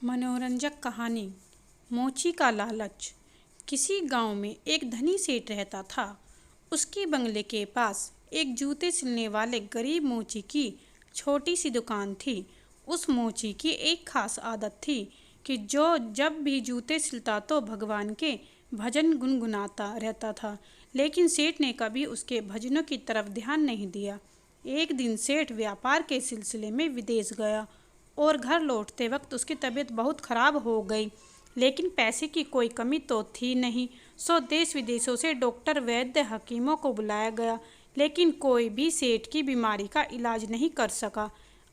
मनोरंजक कहानी। मोची का लालच। किसी गांव में एक धनी सेठ रहता था। उसके बंगले के पास एक जूते सिलने वाले गरीब मोची की छोटी सी दुकान थी। उस मोची की एक खास आदत थी कि जो जब भी जूते सिलता तो भगवान के भजन गुनगुनाता रहता था। लेकिन सेठ ने कभी उसके भजनों की तरफ ध्यान नहीं दिया। एक दिन सेठ व्यापार के सिलसिले में विदेश गया और घर लौटते वक्त उसकी तबीयत बहुत खराब हो गई। लेकिन पैसे की कोई कमी तो थी नहीं, सो देश विदेशों से डॉक्टर, वैद्य, हकीमों को बुलाया गया, लेकिन कोई भी सेठ की बीमारी का इलाज नहीं कर सका।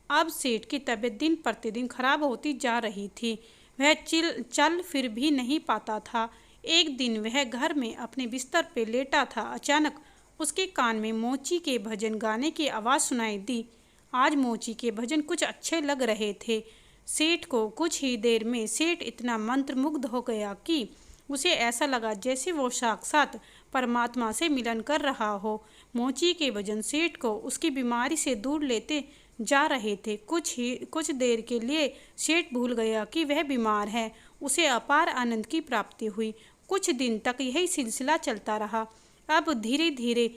अब सेठ की तबीयत दिन प्रतिदिन खराब होती जा रही थी। वह चल फिर भी नहीं पाता था। एक दिन वह घर में अपने बिस्तर पे लेटा था। अचानक उसके कान में मोची के भजन गाने की आवाज़ सुनाई दी। आज मोची के भजन कुछ अच्छे लग रहे थे। सेठ को कुछ ही देर में सेठ इतना मंत्रमुग्ध हो गया कि उसे ऐसा लगा जैसे वो साक्षात परमात्मा से मिलन कर रहा हो। मोची के भजन सेठ को उसकी बीमारी से दूर लेते जा रहे थे। कुछ देर के लिए सेठ भूल गया कि वह बीमार है। उसे अपार आनंद की प्राप्ति हुई। कुछ दिन तक यही सिलसिला चलता रहा। अब धीरे धीरे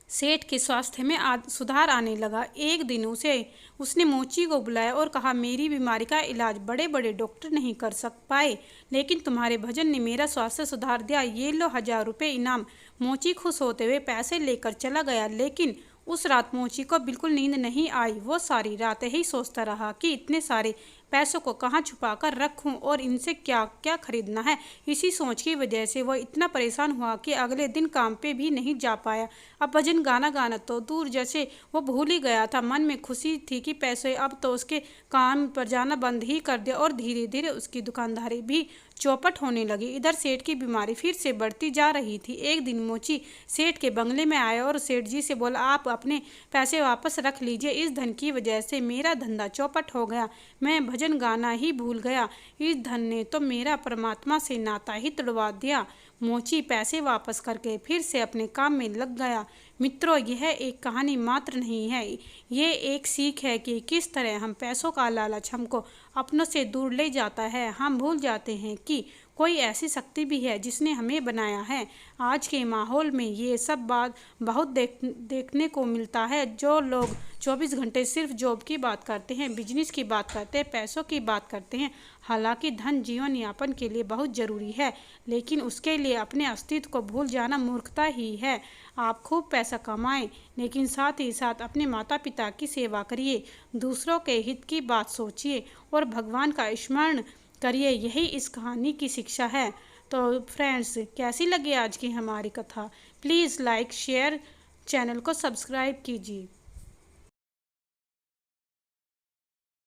सेठ के स्वास्थ्य में सुधार आने लगा। एक दिन उसने मोची को बुलाया और कहा, मेरी बीमारी का इलाज बड़े बड़े डॉक्टर नहीं कर पाए, लेकिन तुम्हारे भजन ने मेरा स्वास्थ्य सुधार दिया। ये लो 1000 रुपये इनाम। मोची खुश होते हुए पैसे लेकर चला गया। लेकिन उस रात मोची को बिल्कुल नींद नहीं आई। वो सारी रात यही सोचता रहा कि इतने सारे पैसों को कहाँ छुपा कर रखूं और इनसे क्या क्या खरीदना है। इसी सोच की वजह से वह इतना परेशान हुआ कि अगले दिन काम पे भी नहीं जा पाया। अब भजन गाना तो दूर, जैसे वो भूल ही गया था। मन में खुशी थी कि पैसे अब तो उसके काम पर जाना बंद ही कर दिया और धीरे धीरे उसकी दुकानदारी भी चौपट होने लगी। इधर सेठ की बीमारी फिर से बढ़ती जा रही थी। एक दिन मोची सेठ के बंगले में आया और सेठ जी से बोला, आप अपने पैसे वापस रख लीजिए। इस धन की वजह से मेरा धंधा चौपट हो गया। मैं भजन गाना ही भूल गया। इस धन ने तो मेरा परमात्मा से नाता ही तोड़वा दिया। मोची पैसे वापस करके फिर से अपने काम में लग गया। मित्रों, यह एक कहानी मात्र नहीं है, ये एक सीख है कि किस तरह हम पैसों का लालच हमको अपनों से दूर ले जाता है। हम भूल जाते हैं कि कोई ऐसी शक्ति भी है जिसने हमें बनाया है। आज के माहौल में ये सब बात बहुत देखने को मिलता है। जो लोग 24 घंटे सिर्फ जॉब की बात करते हैं, बिजनेस की बात करते हैं, पैसों की बात करते हैं। हालांकि धन जीवन यापन के लिए बहुत ज़रूरी है, लेकिन उसके लिए अपने अस्तित्व को भूल जाना मूर्खता ही है। आप खूब पैसा कमाएं, लेकिन साथ ही साथ अपने माता पिता की सेवा करिए, दूसरों के हित की बात सोचिए और भगवान का स्मरण करिए। यही इस कहानी की शिक्षा है। तो फ्रेंड्स, कैसी लगी आज की हमारी कथा? प्लीज़ लाइक, शेयर, चैनल को सब्सक्राइब कीजिए।